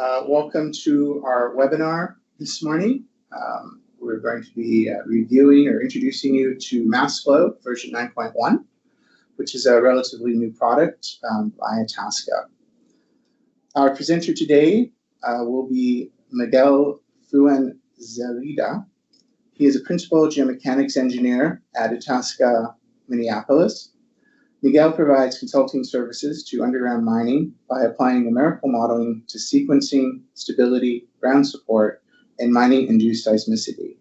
Welcome to our webinar this morning. We're going to be reviewing or introducing you to MassFlow version 9.1, which is a relatively new product by ITASCA. Our presenter today will be Miguel Fuenzalida. He is a principal geomechanics engineer at ITASCA, Minneapolis. Miguel provides consulting services to underground mining by applying numerical modeling to sequencing, stability, ground support, and mining-induced seismicity.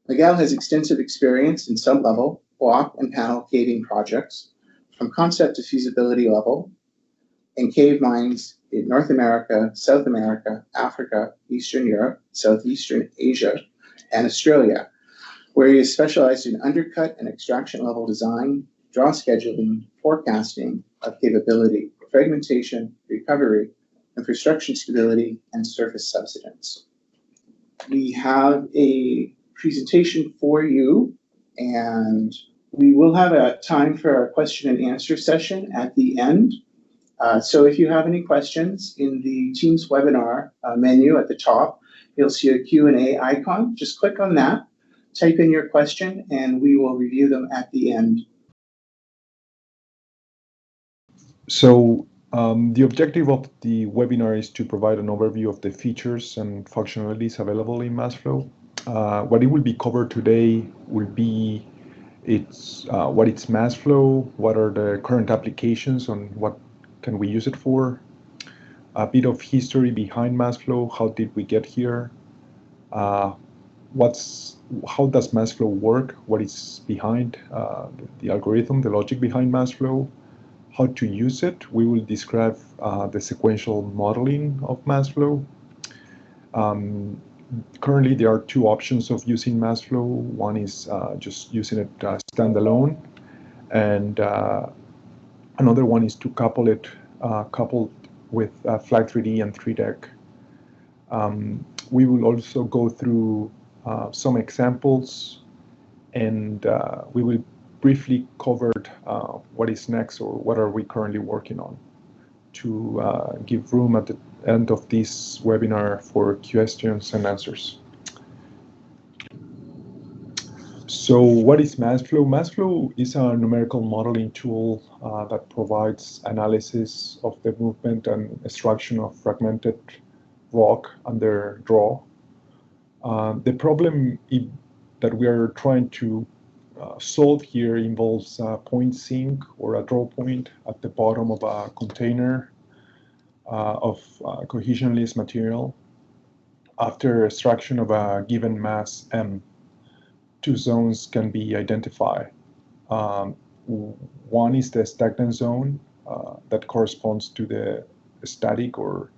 Miguel has extensive experience in sub-level, block, and panel caving projects, from concept to feasibility level, in cave mines in North America, South America, Africa, Eastern Europe, Southeastern Asia, and Australia, where he is specialized in undercut and extraction level design, draw scheduling, forecasting of capability, fragmentation, recovery, infrastructure stability, and surface subsidence. We have a presentation for you, and we will have a time for our question and answer session at the end. So if you have any questions, in the Teams webinar menu at the top, you'll see a Q&A icon. Just click on that, type in your question, and we will review them at the end. So the objective of the webinar is to provide an overview of the features and functionalities available in MassFlow. What it will be covered today will be what is MassFlow, what are the current applications, and what can we use it for, a bit of history behind MassFlow, how did we get here, how does MassFlow work, what is behind the algorithm, the logic behind MassFlow, how to use it. We will describe the sequential modeling of MassFlow. Currently, there are two options of using MassFlow. One is just using it standalone, and another one is to couple it coupled with Flag3D and 3Deck. We will also go through some examples, and we will briefly cover what is next or what are we currently working on to give room at the end of this webinar for questions and answers. So what is MassFlow? MassFlow is a numerical modeling tool that provides analysis of the movement and extraction of fragmented rock under draw. The problem that we are trying to solve here involves a point sink or a draw point at the bottom of a container of cohesionless material. After extraction of a given mass M, two zones can be identified. One is the stagnant zone that corresponds to the static or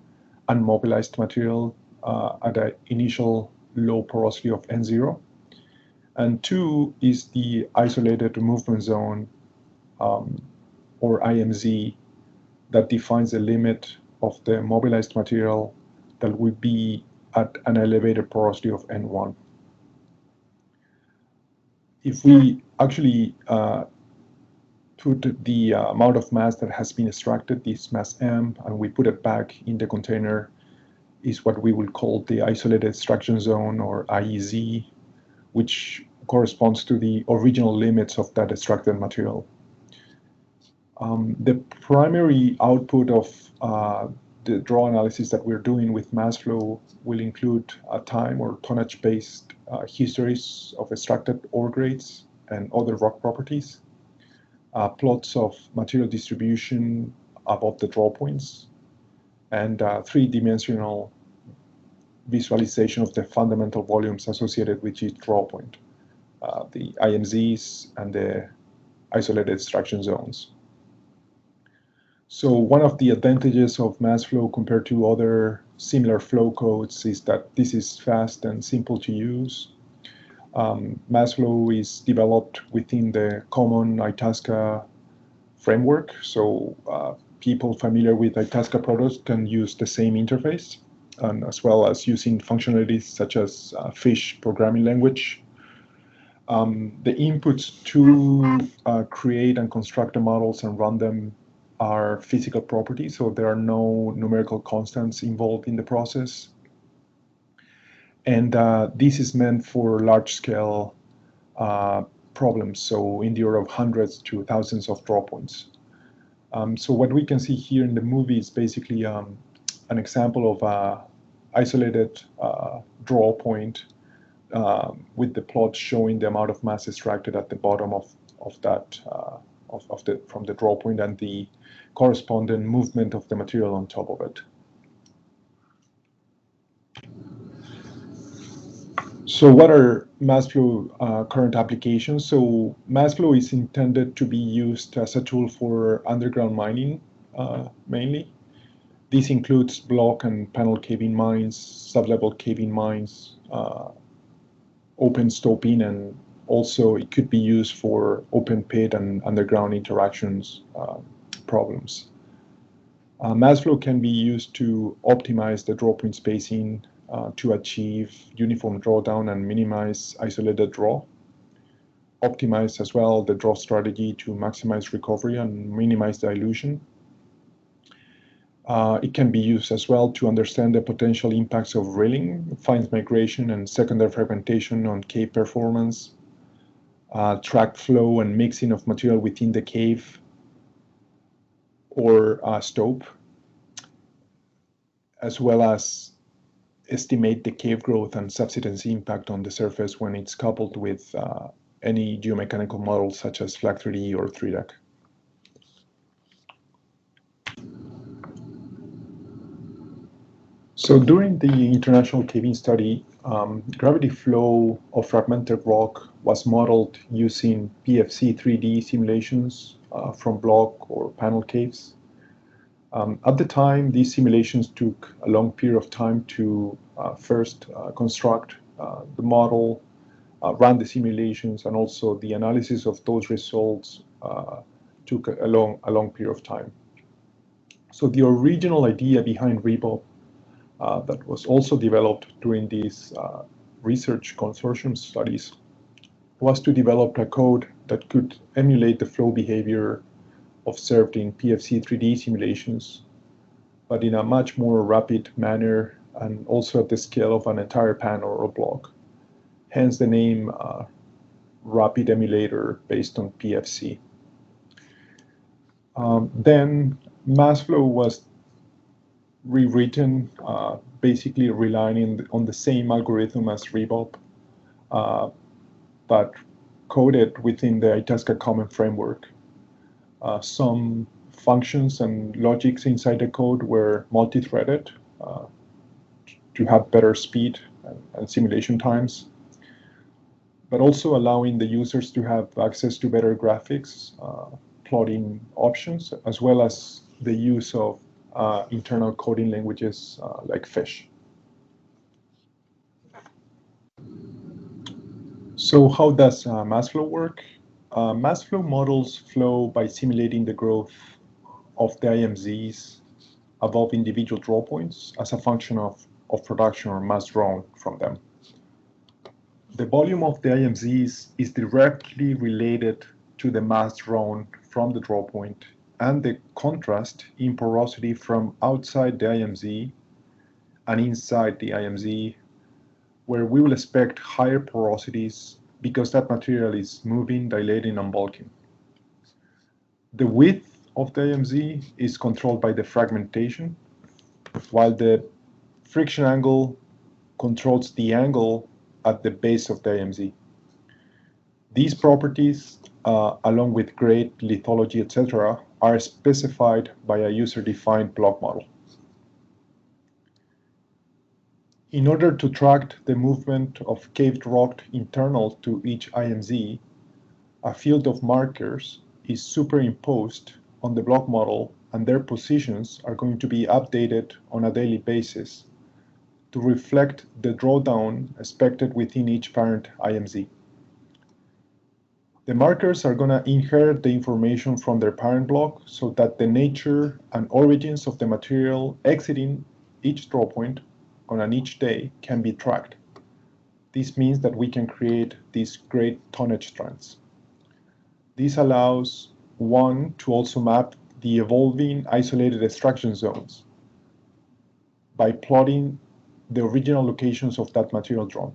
unmobilized material at an initial low porosity of N0. And two is the isolated movement zone, or IMZ, that defines the limit of the mobilized material that will be at an elevated porosity of N1. If we actually put the amount of mass that has been extracted, this mass M, and we put it back in the container, is what we will call the isolated extraction zone, or IEZ, which corresponds to the original limits of that extracted material. The primary output of the draw analysis that we're doing with MassFlow will include a time or tonnage-based histories of extracted ore grades and other rock properties, plots of material distribution above the draw points, and three-dimensional visualization of the fundamental volumes associated with each draw point, the IMZs and the isolated extraction zones. So one of the advantages of MassFlow compared to other similar flow codes is that this is fast and simple to use. MassFlow is developed within the common ITASCA framework, so people familiar with ITASCA products can use the same interface, and as well as using functionalities such as fish programming language. The inputs to create and construct the models and run them are physical properties, so there are no numerical constants involved in the process. And this is meant for large-scale problems, so in the order of hundreds to thousands of draw points. So what we can see here in the movie is basically an example of an isolated draw point with the plot showing the amount of mass extracted at the bottom of that from the draw point and the corresponding movement of the material on top of it. So what are MassFlow current applications? So MassFlow is intended to be used as a tool for underground mining mainly. This includes block and panel caving mines, sublevel caving mines, open stoping, and also it could be used for open pit and underground interactions problems. MassFlow can be used to optimize the draw point spacing to achieve uniform drawdown and minimize isolated draw. Optimize as well the draw strategy to maximize recovery and minimize dilution. It can be used as well to understand the potential impacts of drilling, fines migration, and secondary fragmentation on cave performance, track flow and mixing of material within the cave or stope, as well as estimate the cave growth and subsidence impact on the surface when it's coupled with any geomechanical models such as Flag 3D or 3DEC. So during the international caving study, gravity flow of fragmented rock was modeled using PFC 3D simulations from block or panel caves. At the time, these simulations took a long period of time to first construct the model, run the simulations, and also the analysis of those results took a long period of time. So the original idea behind REBOB that was also developed during these research consortium studies was to develop a code that could emulate the flow behavior observed in PFC 3D simulations, but in a much more rapid manner and also at the scale of an entire panel or block. Hence the name Rapid Emulator based on PFC. Then MassFlow was rewritten, basically relying on the same algorithm as REBOB, but coded within the ITASCA common framework. Some functions and logics inside the code were multi-threaded to have better speed and simulation times, but also allowing the users to have access to better graphics, plotting options, as well as the use of internal coding languages like Fish. So how does MassFlow work? MassFlow models flow by simulating the growth of the IMZs above individual draw points as a function of production or mass drawn from them. The volume of the IMZs is directly related to the mass drawn from the draw point and the contrast in porosity from outside the IMZ and inside the IMZ, where we will expect higher porosities because that material is moving, dilating, and bulking. The width of the IMZ is controlled by the fragmentation, while the friction angle controls the angle at the base of the IMZ. These properties, along with grade, lithology, etc., are specified by a user-defined block model. In order to track the movement of caved rock internal to each IMZ, a field of markers is superimposed on the block model, and their positions are going to be updated on a daily basis to reflect the drawdown expected within each parent IMZ. The markers are going to inherit the information from their parent block so that the nature and origins of the material exiting each draw point on each day can be tracked. This means that we can create these great tonnage strands. This allows one to also map the evolving isolated extraction zones by plotting the original locations of that material drawn.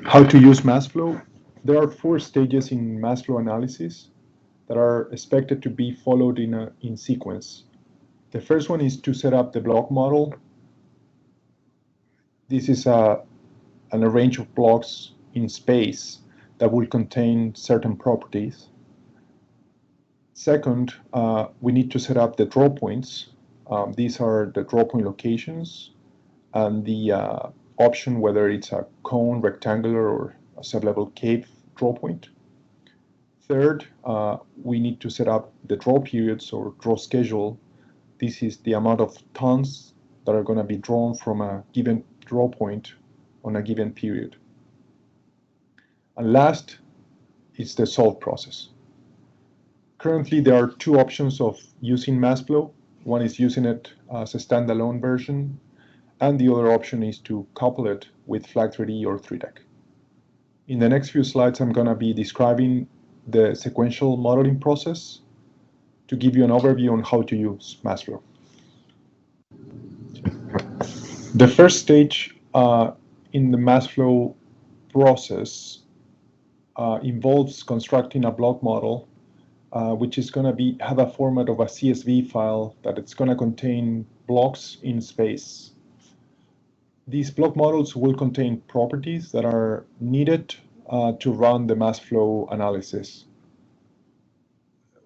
How to use MassFlow? There are 4 stages in MassFlow analysis that are expected to be followed in sequence. The first one is to set up the block model. This is an array of blocks in space that will contain certain properties. Second, we need to set up the draw points. These are the draw point locations and the option whether it's a cone, rectangular, or a sublevel cave draw point. Third, we need to set up the draw periods or draw schedule. This is the amount of tons that are going to be drawn from a given draw point on a given period. And last is the solve process. Currently, there are 2 options of using MassFlow. One is using it as a standalone version, and the other option is to couple it with Flag3D or 3Deck. In the next few slides, I'm going to be describing the sequential modeling process to give you an overview on how to use MassFlow. The first stage in the MassFlow process involves constructing a block model which is going to have a format of a CSV file that it's going to contain blocks in space. These block models will contain properties that are needed to run the MassFlow analysis.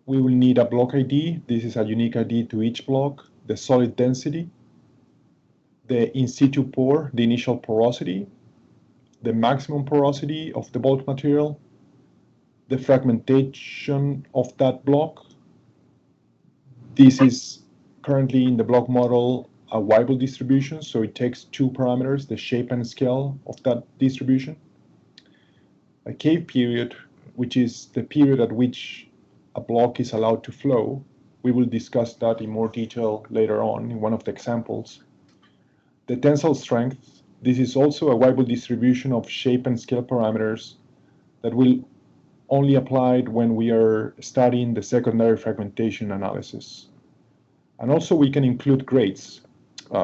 We will need a block ID. This is a unique ID to each block, the solid density, the in situ pore, the initial porosity, the maximum porosity of the bulk material, the fragmentation of that block. This is currently in the block model a Weibull distribution, so it takes 2 parameters, the shape and scale of that distribution. A cave period, which is the period at which a block is allowed to flow. We will discuss that in more detail later on in one of the examples. The tensile strength, this is also a Weibull distribution of shape and scale parameters that will only applied when we are studying the secondary fragmentation analysis. And also we can include grades,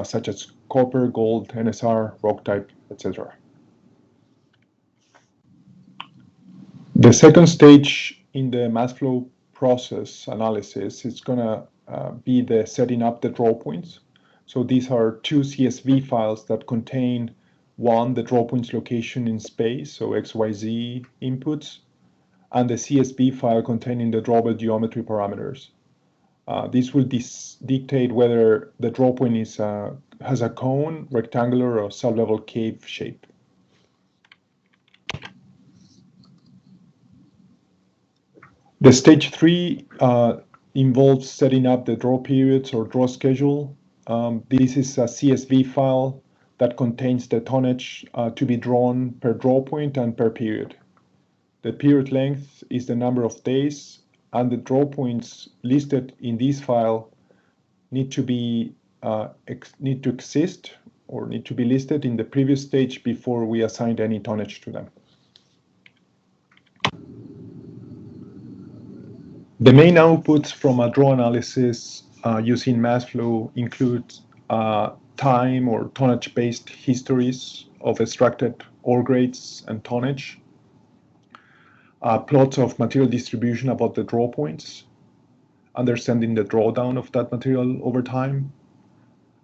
such as copper, gold, NSR, rock type, etc. The second stage in the MassFlow process analysis is going to be the setting up the draw points. So these are 2 CSV files that contain one, the draw points location in space, so XYZ inputs, and the CSV file containing the drawable geometry parameters. This will dictate whether the draw point has a cone, rectangular, or sublevel cave shape. The stage 3 involves setting up the draw periods or draw schedule. This is a CSV file that contains the tonnage to be drawn per draw point and per period. The period length is the number of days, and the draw points listed in this file need to exist or need to be listed in the previous stage before we assigned any tonnage to them. The main outputs from a draw analysis using MassFlow include time or tonnage-based histories of extracted ore grades and tonnage, plots of material distribution about the draw points, understanding the drawdown of that material over time,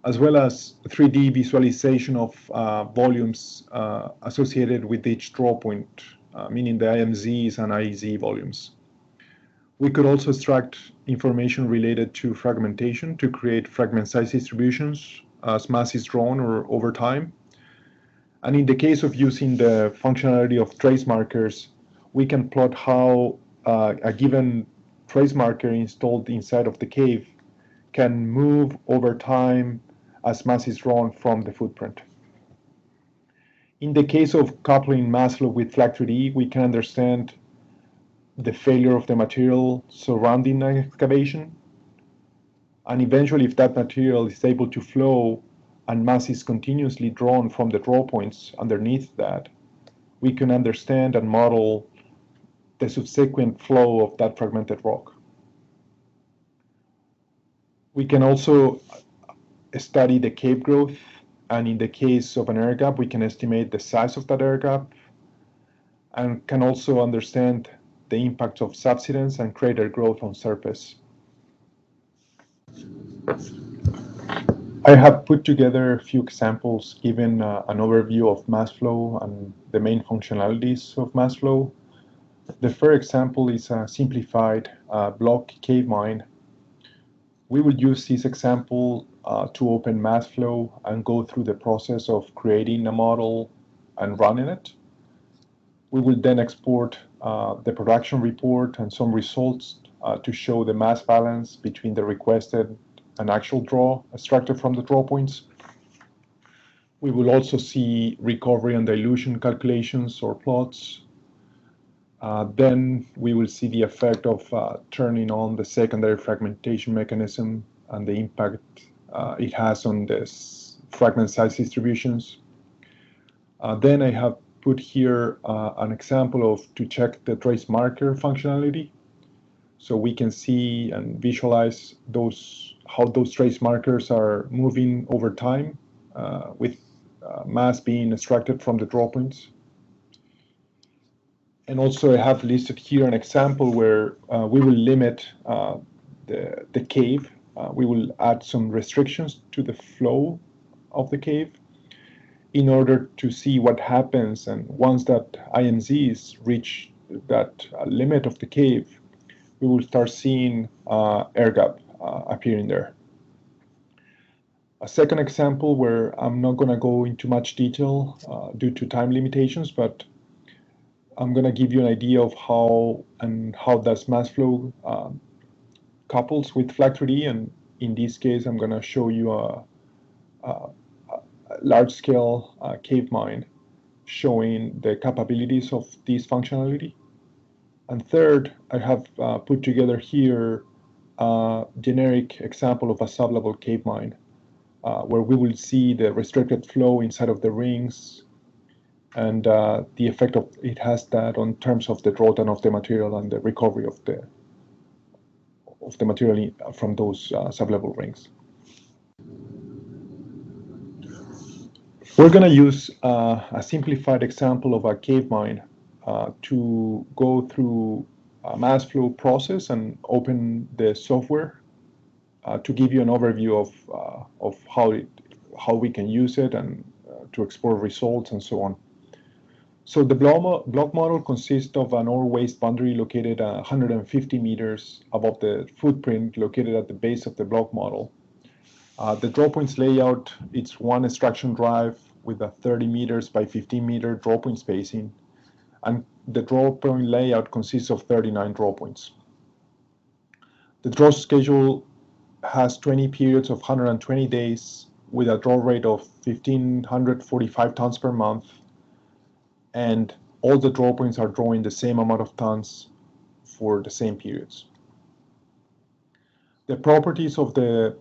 as well as 3D visualization of volumes associated with each draw point, meaning the IMZs and IEZ volumes. We could also extract information related to fragmentation to create fragment size distributions as mass is drawn or over time. And in the case of using the functionality of trace markers, we can plot how a given trace marker installed inside of the cave can move over time as mass is drawn from the footprint. In the case of coupling MassFlow with Flag3D, we can understand the failure of the material surrounding an excavation, and eventually if that material is able to flow and mass is continuously drawn from the draw points underneath that, we can understand and model the subsequent flow of that fragmented rock. We can also study the cave growth, and in the case of an air gap, we can estimate the size of that air gap, and can also understand the impact of subsidence and crater growth on surface. I have put together a few examples giving an overview of MassFlow and the main functionalities of MassFlow. The first example is a simplified block cave mine. We will use this example to open MassFlow and go through the process of creating a model and running it. We will then export the production report and some results to show the mass balance between the requested and actual draw extracted from the draw points. We will also see recovery and dilution calculations or plots. Then we will see the effect of turning on the secondary fragmentation mechanism and the impact it has on this fragment size distributions. Then I have put here an example of to check the trace marker functionality, so we can see and visualize how those trace markers are moving over time with mass being extracted from the draw points. And also I have listed here an example where we will limit the cave. We will add some restrictions to the flow of the cave in order to see what happens, and once that IMZs reach that limit of the cave, we will start seeing air gap appearing there. A second example where I'm not going to go into much detail due to time limitations, but I'm going to give you an idea of how does MassFlow couples with Flag 3D, and in this case I'm going to show you a large-scale cave mine showing the capabilities of this functionality. And third, I have put together here a generic example of a sublevel cave mine where we will see the restricted flow inside of the rings and the effect of it has that on terms of the drawdown of the material and the recovery of the material from those sublevel rings. We're going to use a simplified example of a cave mine to go through a MassFlow process and open the software to give you an overview of how we can use it and to explore results and so on. So the block model consists of an ore waste boundary located 150 meters above the footprint located at the base of the block model. The draw points layout, it's one extraction drive with a 30 meters by 15 meter draw point spacing, and the draw point layout consists of 39 draw points. The draw schedule has 20 periods of 120 days with a draw rate of 1,545 tons per month, and all the draw points are drawing the same amount of tons for the same periods. The properties of the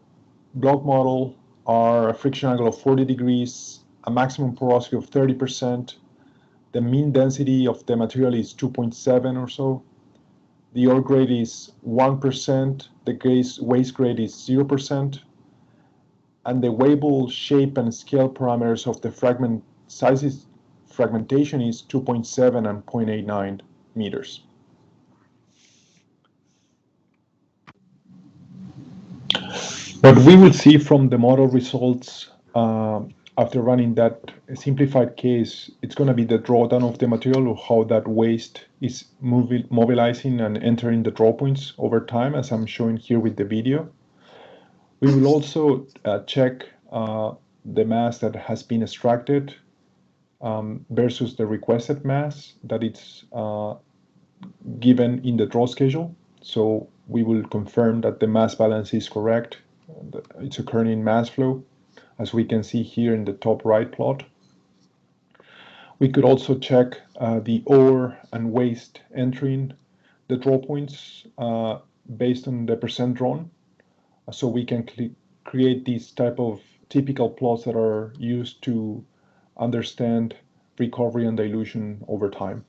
block model are a friction angle of 40 degrees, a maximum porosity of 30%, the mean density of the material is 2.7 or so, the ore grade is 1%, the waste grade is 0%, and the weighable shape and scale parameters of the fragment sizes fragmentation is 2.7 and 0.89 meters. What we will see from the model results after running that simplified case, it's going to be the drawdown of the material, or how that waste is mobilizing and entering the draw points over time, as I'm showing here with the video. We will also check the mass that has been extracted versus the requested mass that it's given in the draw schedule. So we will confirm that the mass balance is correct. It's occurring in MassFlow, as we can see here in the top right plot. We could also check the ore and waste entering the draw points based on the percent drawn. So we can create these type of typical plots that are used to understand recovery and dilution over time.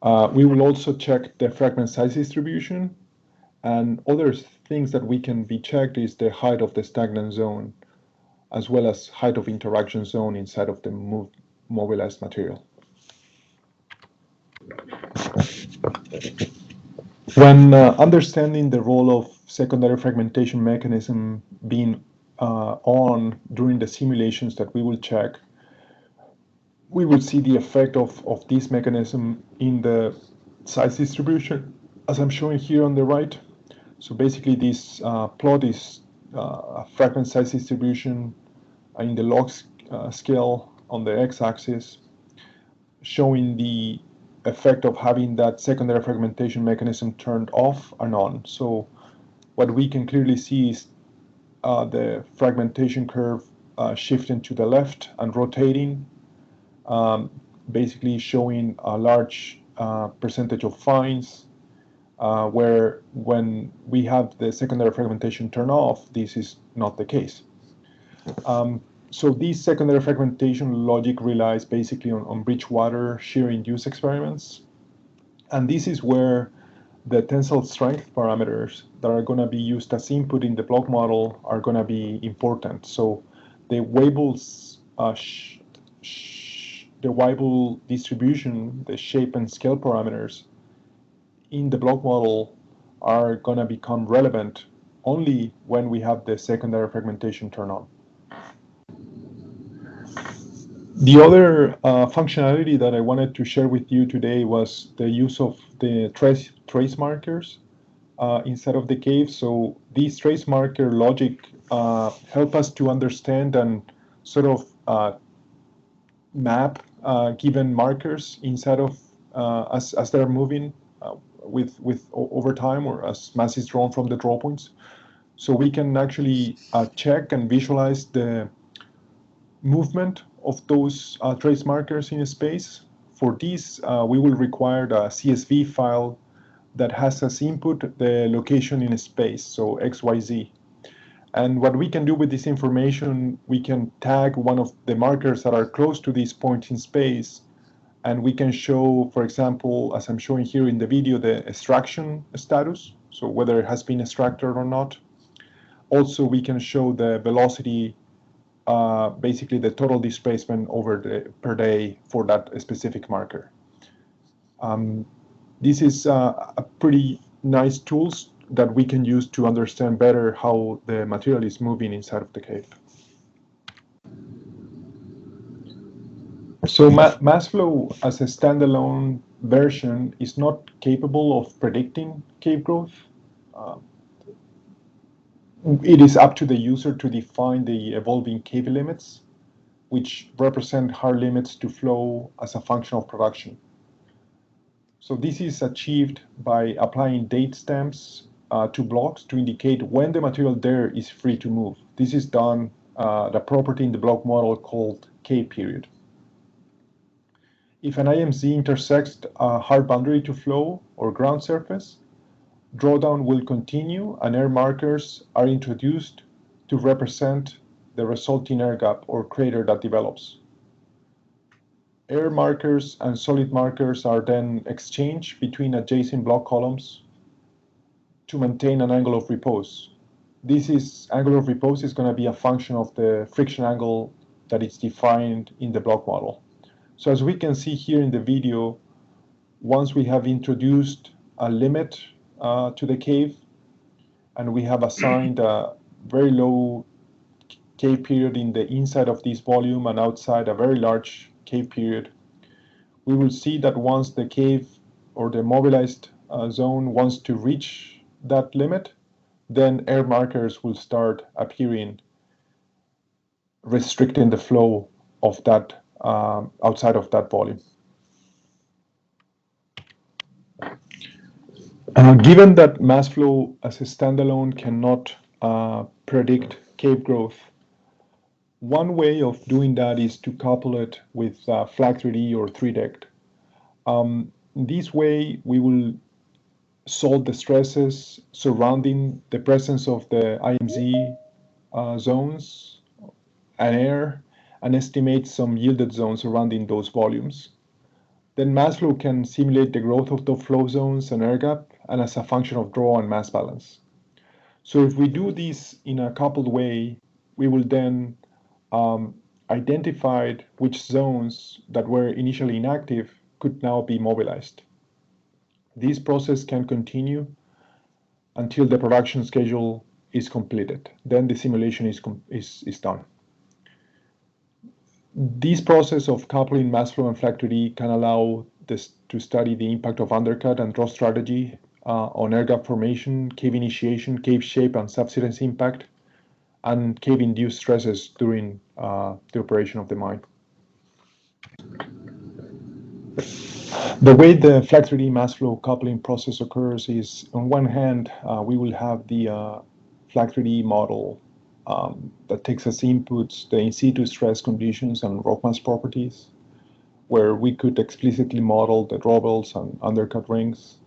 We will also check the fragment size distribution, and other things that we can be checked is the height of the stagnant zone, as well as height of interaction zone inside of the mobilized material. When understanding the role of secondary fragmentation mechanism being on during the simulations that we will check, we will see the effect of this mechanism in the size distribution, as I'm showing here on the right. So basically this plot is a fragment size distribution in the log scale on the x-axis, showing the effect of having that secondary fragmentation mechanism turned off and on. So what we can clearly see is the fragmentation curve shifting to the left and rotating, basically showing a large percentage of fines, where when we have the secondary fragmentation turn off, this is not the case. So this secondary fragmentation logic relies basically on Bridgewater shear-induced experiments. And this is where the tensile strength parameters that are going to be used as input in the block model are going to be important. So the Weibel's the Weibel distribution, the shape and scale parameters in the block model are going to become relevant only when we have the secondary fragmentation turn on. The other functionality that I wanted to share with you today was the use of the trace markers inside of the cave. So these trace marker logic help us to understand and sort of map given markers inside of as they're moving with over time, or as mass is drawn from the draw points. So we can actually check and visualize the movement of those trace markers in space. For this, we will require a CSV file that has as input the location in space, so XYZ. And what we can do with this information, we can tag one of the markers that are close to this point in space, and we can show, for example, as I'm showing here in the video, the extraction status, so whether it has been extracted or not. Also, we can show the velocity, basically the total displacement over per day for that specific marker. This is a pretty nice tools that we can use to understand better how the material is moving inside of the cave. So MassFlow as a standalone version is not capable of predicting cave growth. It is up to the user to define the evolving cave limits, which represent hard limits to flow as a function of production. So this is achieved by applying date stamps to blocks to indicate when the material there is free to move. This is done the property in the block model called cave period. If an IMZ intersects a hard boundary to flow or ground surface, drawdown will continue and air markers are introduced to represent the resulting air gap or crater that develops. Air markers and solid markers are then exchanged between adjacent block columns to maintain an angle of repose. This angle of repose is going to be a function of the friction angle that is defined in the block model. So as we can see here in the video, once we have introduced a limit to the cave, and we have assigned a very low cave period in the inside of this volume and outside a very large cave period, we will see that once the cave or the mobilized zone wants to reach that limit, then air markers will start appearing, restricting the flow of that outside of that volume. Given that MassFlow as a standalone cannot predict cave growth, one way of doing that is to couple it with flag 3D or 3DECT. This way, we will solve the stresses surrounding the presence of the IMZ zones and air, and estimate some yielded zones surrounding those volumes. Then MassFlow can simulate the growth of the flow zones and air gap, and as a function of draw and mass balance. So if we do this in a coupled way, we will then identify which zones that were initially inactive could now be mobilized. This process can continue until the production schedule is completed. Then the simulation is done. This process of coupling MassFlow and Flag3D can allow this to study the impact of undercut and draw strategy on air gap formation, cave initiation, cave shape and subsidence impact, and cave-induced stresses during the operation of the mine. The way the Flag3D MassFlow coupling process occurs is, on one hand, we will have the Flag3D model that takes as inputs the in situ stress conditions and rock mass properties, where we could explicitly model the drawbells and undercut rings.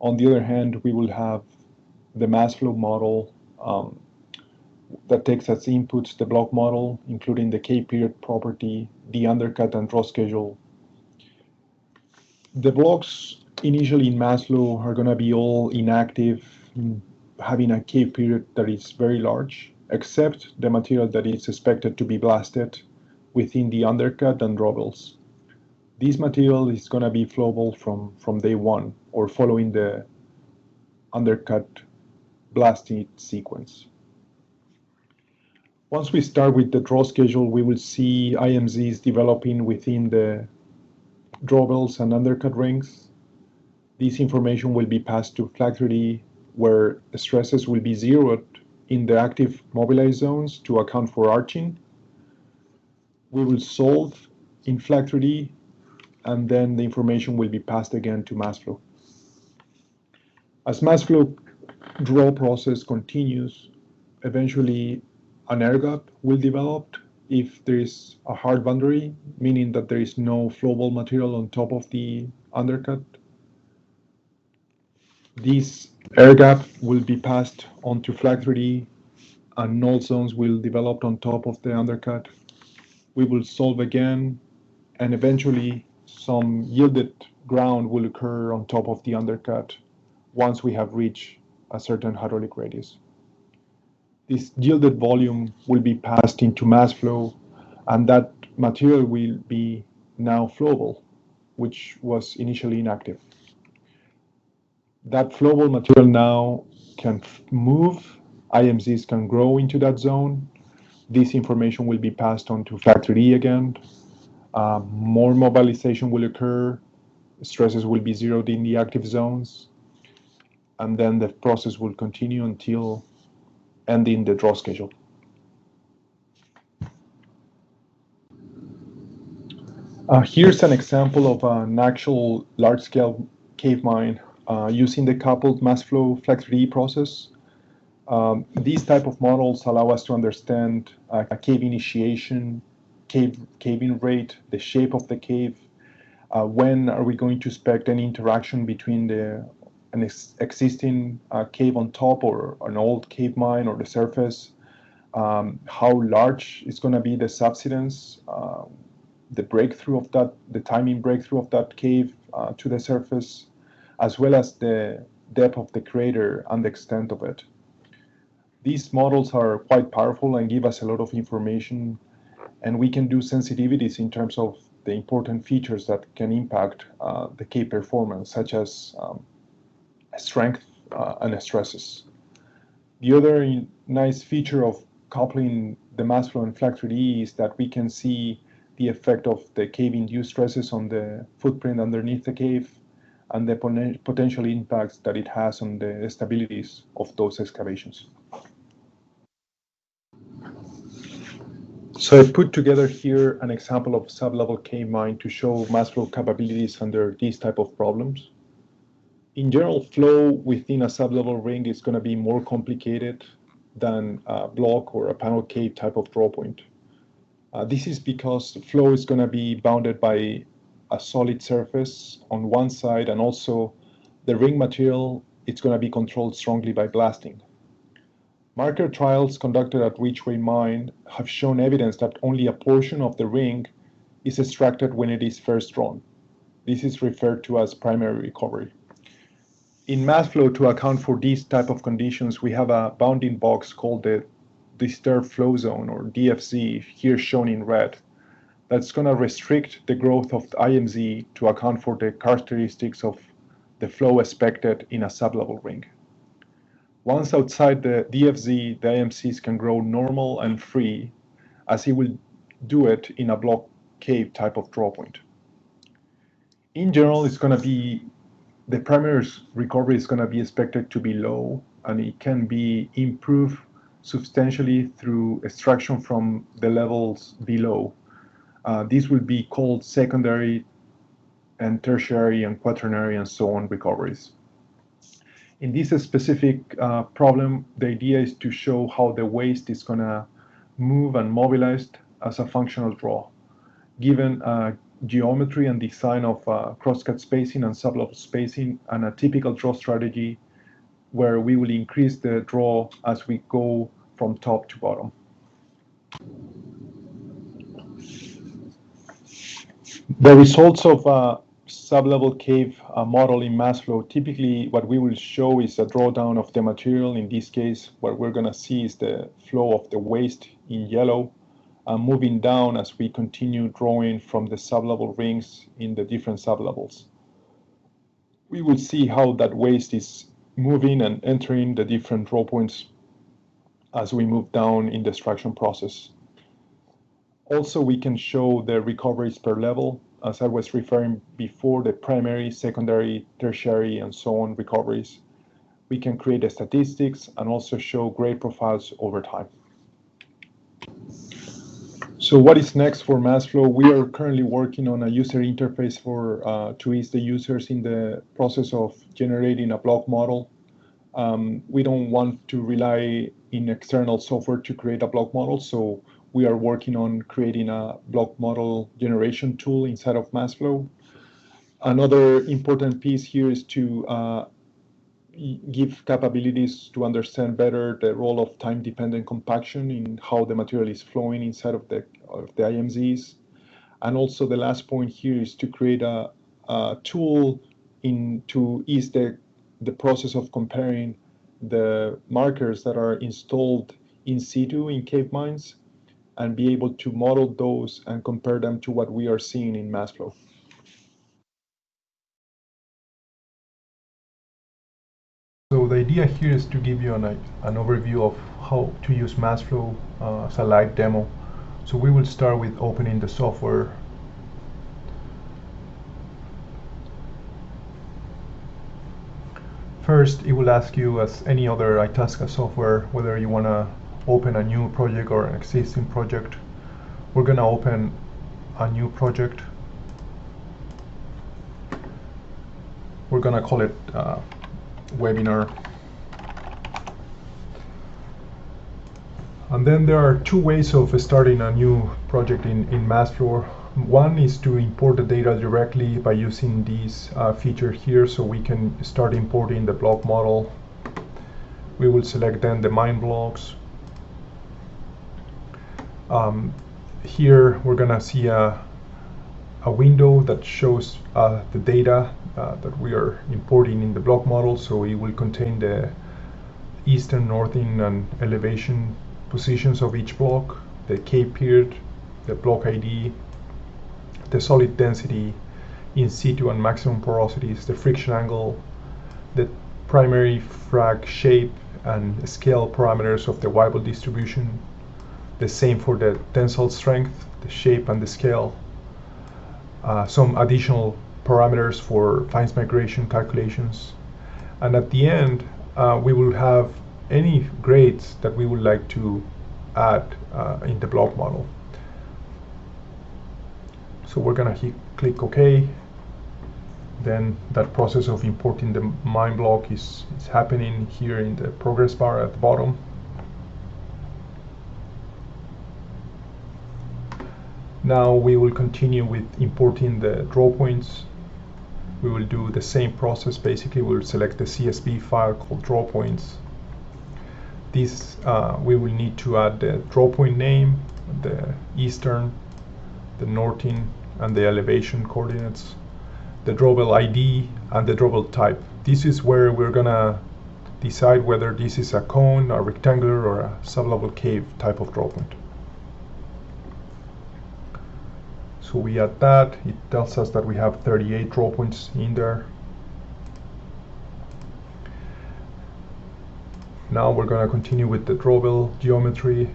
On the other hand, we will have the MassFlow model that takes as inputs the block model, including the K period property, the undercut and draw schedule. The blocks initially in MassFlow are going to be all inactive, having a K period that is very large, except the material that is expected to be blasted within the undercut and drawbells. This material is going to be flowable from day one or following the undercut blasting sequence. Once we start with the draw schedule, we will see IMZs developing within the drawbells and undercut rings. This information will be passed to Flag3D, where stresses will be zeroed in the active mobilized zones to account for arching. We will solve in Flag3D, and then the information will be passed again to MassFlow. As MassFlow draw process continues, eventually an air gap will develop if there is a hard boundary, meaning that there is no flowable material on top of the undercut. This air gap will be passed onto Flag3D, and null zones will develop on top of the undercut. We will solve again, and eventually some yielded ground will occur on top of the undercut once we have reached a certain hydraulic radius. This yielded volume will be passed into MassFlow, and that material will be now flowable, which was initially inactive. That flowable material now can move, IMZs can grow into that zone. This information will be passed on to Flag3D again. More mobilization will occur, stresses will be zeroed in the active zones, and then the process will continue until ending the draw schedule. Here's an example of an actual large-scale cave mine using the coupled MassFlow Flag3D process. These type of models allow us to understand a cave initiation, caving rate, the shape of the cave, when are we going to expect any interaction between an existing cave on top or an old cave mine or the surface, how large is going to be the subsidence, the breakthrough of that, the timing breakthrough of that cave to the surface, as well as the depth of the crater and the extent of it. These models are quite powerful and give us a lot of information, and we can do sensitivities in terms of the important features that can impact the cave performance, such as strength and stresses. The other nice feature of coupling the MassFlow and Flag3D is that we can see the effect of the cave-induced stresses on the footprint underneath the cave and the potential impacts that it has on the stabilities of those excavations. So I put together here an example of sub-level cave mine to show MassFlow capabilities under these type of problems. In general, flow within a sub-level ring is going to be more complicated than a block or a panel cave type of draw point. This is because flow is going to be bounded by a solid surface on one side, and also the ring material, it's going to be controlled strongly by blasting. Marker trials conducted at Ridgeway Mine have shown evidence that only a portion of the ring is extracted when it is first drawn. This is referred to as primary recovery. In MassFlow, to account for these type of conditions, we have a bounding box called the disturbed flow zone, or DFZ, here shown in red. That's going to restrict the growth of the IMZ to account for the characteristics of the flow expected in a sublevel ring. Once outside the DFZ, the IMCs can grow normal and free, as it will do it in a block cave type of draw point. In general, it's going to be, the primary recovery is going to be expected to be low, and it can be improved substantially through extraction from the levels below. These will be called secondary and tertiary and quaternary and so on recoveries. In this specific problem, the idea is to show how the waste is going to move and mobilize as a functional draw, given geometry and design of crosscut spacing and sublevel spacing, and a typical draw strategy where we will increase the draw as we go from top to bottom. The results of a sublevel cave model in MassFlow, typically what we will show is a drawdown of the material. In this case, what we're going to see is the flow of the waste in yellow, moving down as we continue drawing from the sublevel rings in the different sublevels. We will see how that waste is moving and entering the different draw points as we move down in the extraction process. Also, we can show the recoveries per level. As I was referring before, the primary, secondary, tertiary, and so on recoveries. We can create the statistics and also show grade profiles over time. So what is next for MassFlow? We are currently working on a user interface for to ease the users in the process of generating a block model. We don't want to rely in external software to create a block model, so we are working on creating a block model generation tool inside of MassFlow. Another important piece here is to give capabilities to understand better the role of time-dependent compaction in how the material is flowing inside of the IMZs. And also the last point here is to create a tool to ease the process of comparing the markers that are installed in situ in cave mines, and be able to model those and compare them to what we are seeing in MassFlow. So the idea here is to give you an overview of how to use MassFlow as a live demo. So we will start with opening the software. First, it will ask you, as any other ITASCA software, whether you want to open a new project or an existing project. We're going to open a new project. We're going to call it webinar. And then there are two ways of starting a new project in MassFlow. One is to import the data directly by using this feature here, so we can start importing the block model. We will select then the mine blocks. Here we're gonna see a window that shows the data that we are importing in the block model. So it will contain the eastern, northern, and elevation positions of each block, the cave period, the block ID, the solid density, in situ and maximum porosities, the friction angle, the primary frag shape and scale parameters of the Weibull distribution, the same for the tensile strength, the shape and the scale, some additional parameters for fines migration calculations, and at the end we will have any grades that we would like to add in the block model. So we're gonna click OK. Then that process of importing the mine block is happening here in the progress bar at the bottom. Now we will continue with importing the draw points. We will do the same process. Basically, we'll select the CSV file called draw points. This we will need to add the draw point name, the eastern, the northern, and the elevation coordinates. the drawbell ID, and the drawbell type. This is where we're gonna decide whether this is a cone, a rectangular, or a sublevel cave type of draw point. So we add that. It tells us that we have 38 draw points in there. Now we're going to continue with the drawbell geometry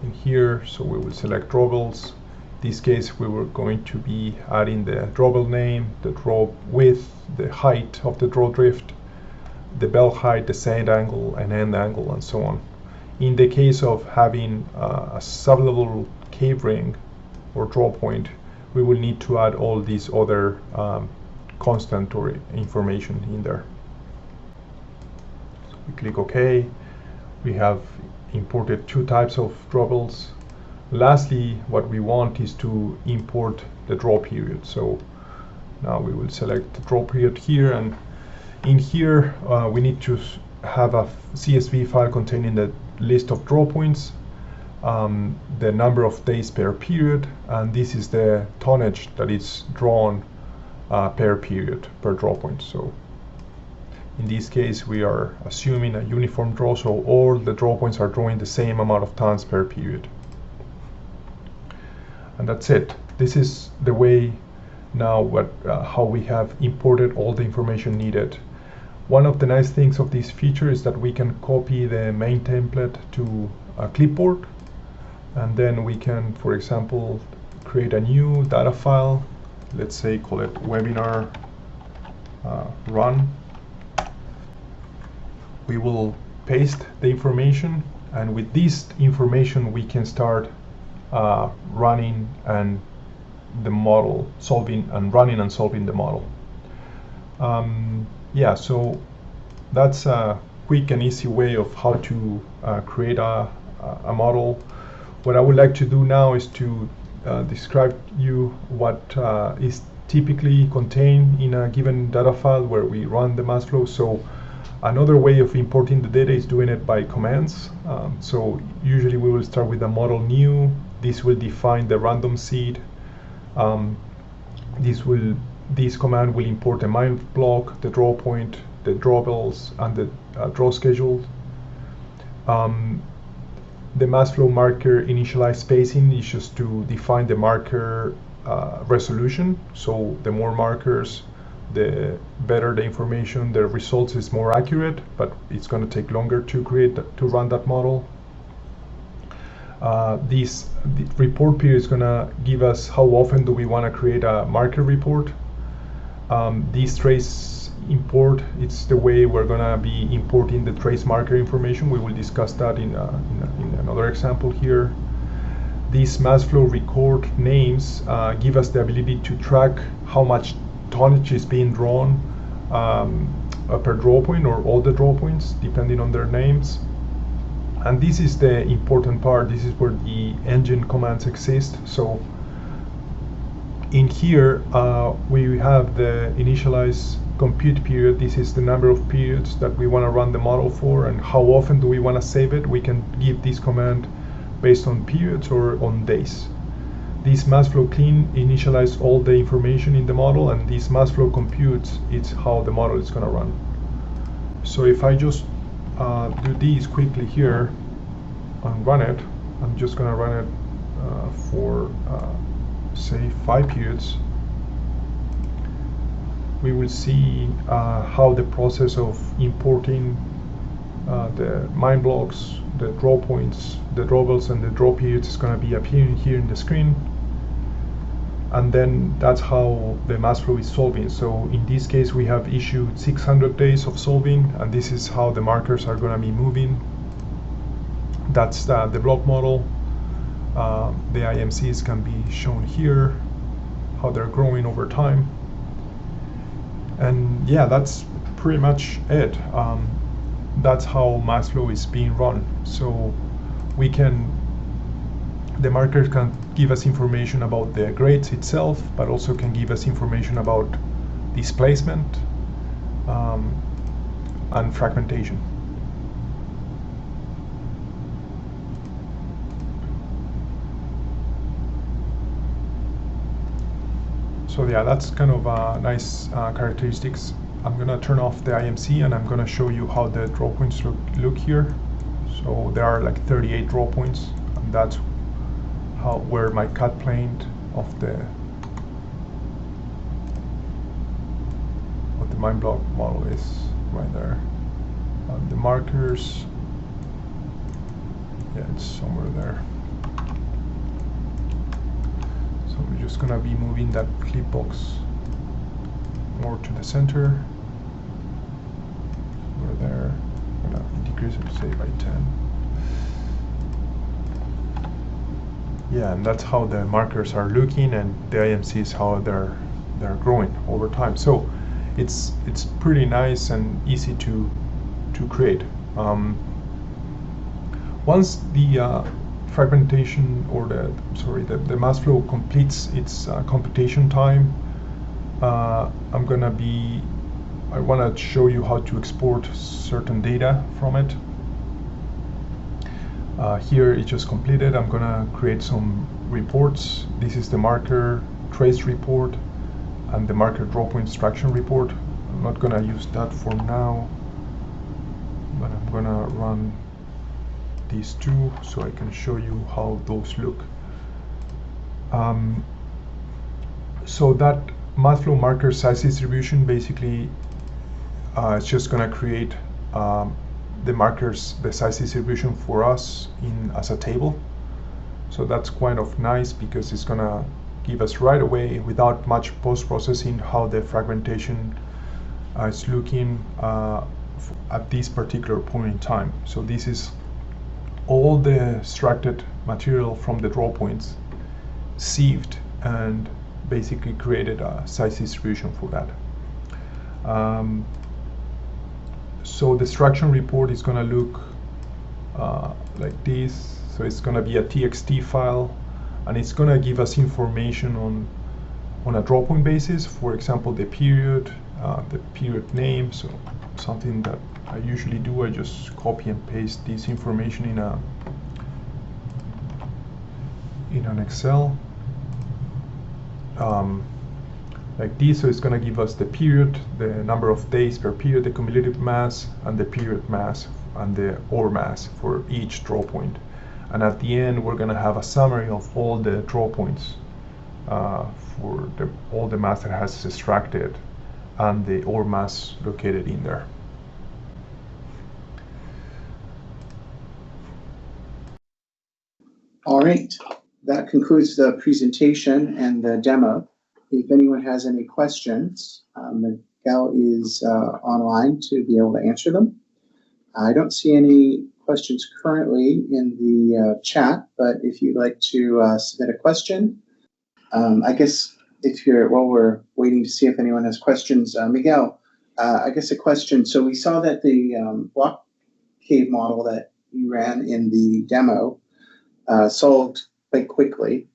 in here. So we will select drawbells. In this case, we were going to be adding the drawbell name, the draw width, the height of the draw drift, the bell height, the side angle and end angle, and so on. In the case of having a sublevel cave ring or draw point, we will need to add all these other constant or information in there. So we click OK. We have imported 2 types of drawbells. Lastly, what we want is to import the draw period. So now we will select the draw period here, and in here we need to have a CSV file containing the list of draw points, the number of days per period, and this is the tonnage that is drawn per period, per draw point. So in this case, we are assuming a uniform draw, so all the draw points are drawing the same amount of tons per period. And that's it. This is the way now how we have imported all the information needed. One of the nice things of this feature is that we can copy the main template to a clipboard, and then we can, for example, create a new data file. Let's say call it webinar run. We will paste the information, and with this information we can start running and the model, solving the model. Yeah, so that's a quick and easy way of how to create a model. What I would like to do now is to describe you what is typically contained in a given data file where we run the MassFlow. So another way of importing the data is doing it by commands. So usually we will start with a model new. This will define the random seed. This command will import the mine block, the draw point, the drawbells, and the draw schedule. The MassFlow marker initialize spacing is just to define the marker resolution. So the more markers, the better the information. The results is more accurate, but it's going to take longer to run that model. The report period is going to give us how often do we want to create a marker report. This trace import, it's the way we're going to be importing the trace marker information. We will discuss that in another example here. These MassFlow record names give us the ability to track how much tonnage is being drawn per draw point, or all the draw points, depending on their names. And this is the important part. This is where the engine commands exist. So in here, we have the initialize compute period. This is the number of periods that we want to run the model for, and how often do we want to save it. We can give this command based on periods or on days. This MassFlow clean initialize all the information in the model, and this MassFlow computes, it's how the model is going to run. So if I just do these quickly here and run it, I'm just going to run it for say 5 periods. We will see how the process of importing the mine blocks, the draw points, the drawbells, and the draw periods is going to be appearing here in the screen. And then that's how the MassFlow is solving. So in this case, we have issued 600 days of solving, and this is how the markers are going to be moving. That's the block model. The IMCs can be shown here, how they're growing over time. And yeah, that's pretty much it. That's how MassFlow is being run. So the markers can give us information about the grades itself, but also can give us information about displacement and fragmentation. So yeah, that's kind of nice characteristics. I'm gonna turn off the IMC and I'm gonna show you how the draw points look here. So there are like 38 draw points, and that's where my cut plane of the mine block model is right there. The markers, yeah, it's somewhere there. So we're just gonna be moving that clip box more to the center. We're there. I'm gonna decrease it, say, by 10. Yeah, and that's how the markers are looking, and the IMC is how they're growing over time. So it's pretty nice and easy to create. Once the fragmentation or the MassFlow completes its computation time, I want to show you how to export certain data from it. Here it's just completed. I'm gonna create some reports. This is the marker trace report and the marker draw point extraction report. I'm not gonna use that for now, but I'm gonna run these two so I can show you how those look. So that MassFlow marker size distribution basically it's just gonna create the markers, the size distribution for us as a table. So that's quite nice because it's gonna give us right away, without much post-processing, how the fragmentation is looking at this particular point in time. So this is all the extracted material from the draw points, sieved, and basically created a size distribution for that. So the extraction report is going to look like this. So it's going to be a TXT file, and it's going to give us information on a draw point basis. For example, the period name. So something that I usually do, I just copy and paste this information in an Excel. Like this, so it's going to give us the period, the number of days per period, the cumulative mass, and the period mass, and the ore mass for each draw point. And at the end, we're going to have a summary of all the draw points for all the mass that has extracted and the ore mass located in there. All right, that concludes the presentation and the demo. If anyone has any questions, Miguel is online to be able to answer them. I don't see any questions currently in the chat, but if you'd like to submit a question, I guess while we're waiting to see if anyone has questions, Miguel, I guess a question. So we saw that the block cave model that you ran in the demo solved quite quickly.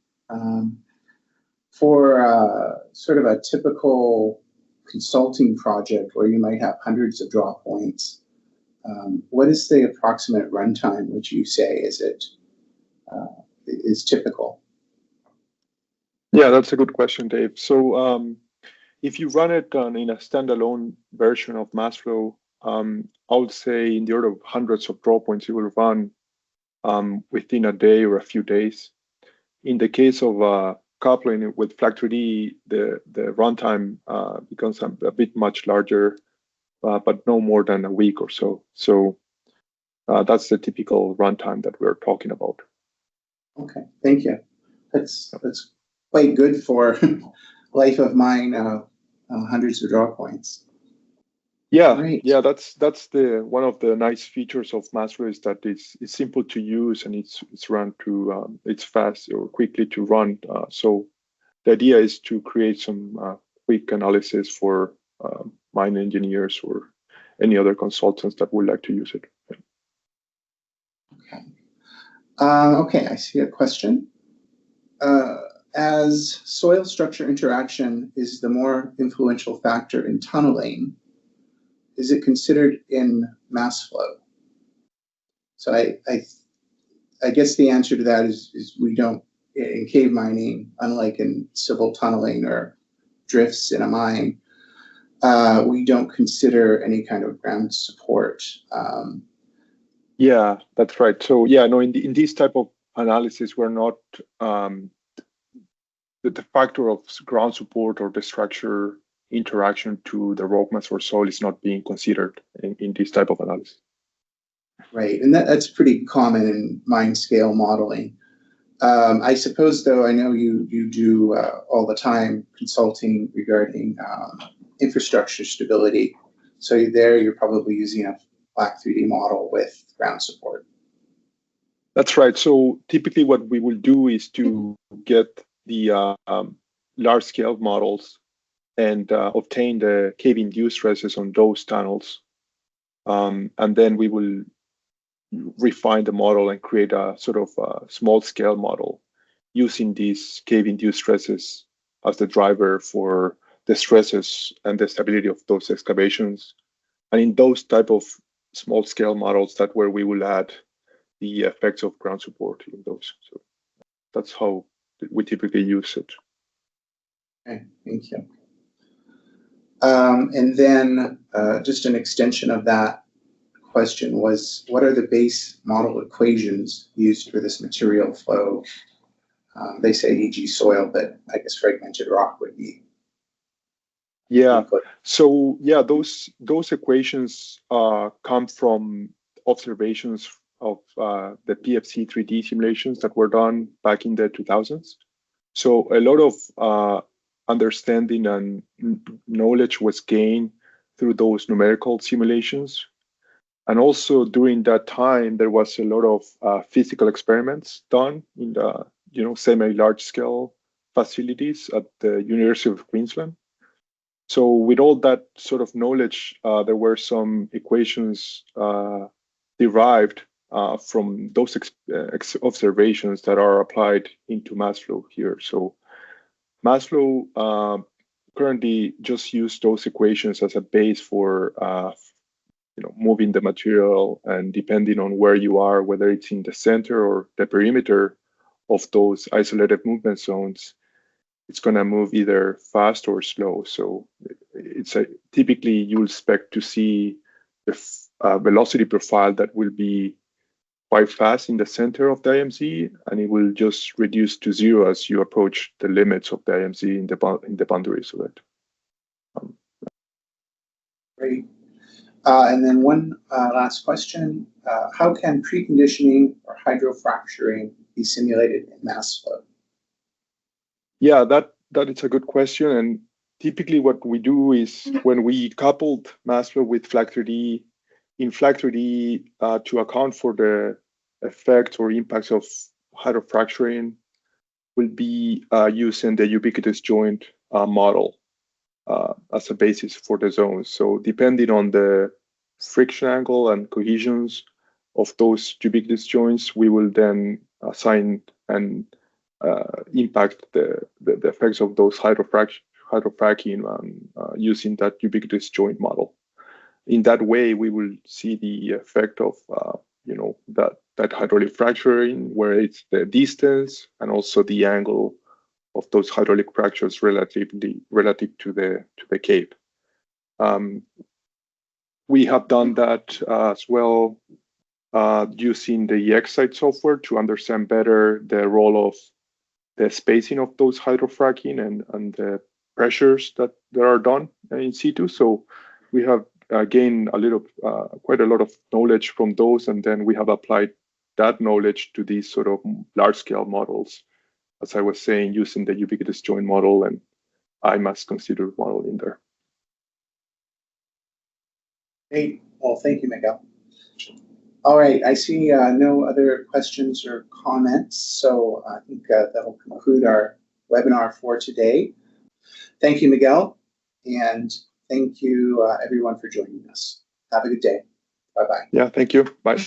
For sort of a typical consulting project where you might have hundreds of draw points, what is the approximate runtime which you say is typical? Yeah, that's a good question, Dave. So if you run it in a standalone version of MassFlow, I would say in the order of hundreds of draw points, you will run within a day or a few days. In the case of coupling with Flag3D, the runtime becomes a bit much larger, but no more than a week or so. So that's the typical runtime that we're talking about. Okay, thank you. That's quite good for life of mine, hundreds of draw points. Yeah, Great. yeah, that's one of the nice features of MassFlow is that it's simple to use and it's fast or quickly to run. So the idea is to create some quick analysis for mine engineers or any other consultants that would like to use it. Okay. Okay, I see a question. As soil structure interaction is the more influential factor in tunneling, is it considered in MassFlow? So I guess the answer to that is we don't, in cave mining, unlike in civil tunneling or drifts in a mine, we don't consider any kind of ground support. Yeah, that's right. So yeah, no, in this type of analysis, we're not the factor of ground support or the structure interaction to the rock mass or soil is not being considered in this type of analysis. Right, and that's pretty common in mine scale modeling. I suppose, though, I know you do all the time consulting regarding infrastructure stability. So you're probably using a flat 3D model with ground support. That's right. So typically what we will do is to get the large-scale models and obtain the cave-induced stresses on those tunnels. And then we will refine the model and create a sort of small-scale model using these cave-induced stresses as the driver for the stresses and the stability of those excavations. And in those type of small-scale models, that's where we will add the effects of ground support in those. So that's how we typically use it. Okay, thank you. And then just an extension of that question was, what are the base model equations used for this material flow? They say e.g. soil, but I guess fragmented rock would be. Yeah. So yeah, those equations come from observations of the PFC 3D simulations that were done back in the 2000s. So a lot of understanding and knowledge was gained through those numerical simulations. And also during that time, there was a lot of physical experiments done in the semi-large scale facilities at the University of Queensland. So with all that sort of knowledge, there were some equations derived from those observations that are applied into MassFlow here. So MassFlow currently just use those equations as a base for moving the material, and depending on where you are, whether it's in the center or the perimeter of those isolated movement zones, it's going to move either fast or slow. So it's typically you'll expect to see the velocity profile that will be quite fast in the center of the IMZ, and it will just reduce to zero as you approach the limits of the IMZ in the boundaries of it. Great. And then one last question. How can preconditioning or hydrofracturing be simulated in MassFlow? Yeah, that is a good question. And typically what we do is when we coupled MassFlow with Flag3D, in Flag3D to account for the effects or impacts of hydrofracturing, will be using the ubiquitous joint model as a basis for the zones. So depending on the friction angle and cohesions of those ubiquitous joints, we will then assign and impact the effects of those hydrofracking using that ubiquitous joint model. In that way, we will see the effect of that hydraulic fracturing, where it's the distance and also the angle of those hydraulic fractures relative to the cave. We have done that as well using the Excite software to understand better the role of the spacing of those hydrofracking and the pressures that are done in situ. So we have gained quite a lot of knowledge from those, and then we have applied that knowledge to these sort of large-scale models, as I was saying, using the ubiquitous joint model and IMAS considered model in there. Great. Well, thank you, Miguel. All right, I see no other questions or comments, so I think that will conclude our webinar for today. Thank you, Miguel, and thank you, everyone, for joining us. Have a good day. Bye-bye. Yeah, thank you. Bye.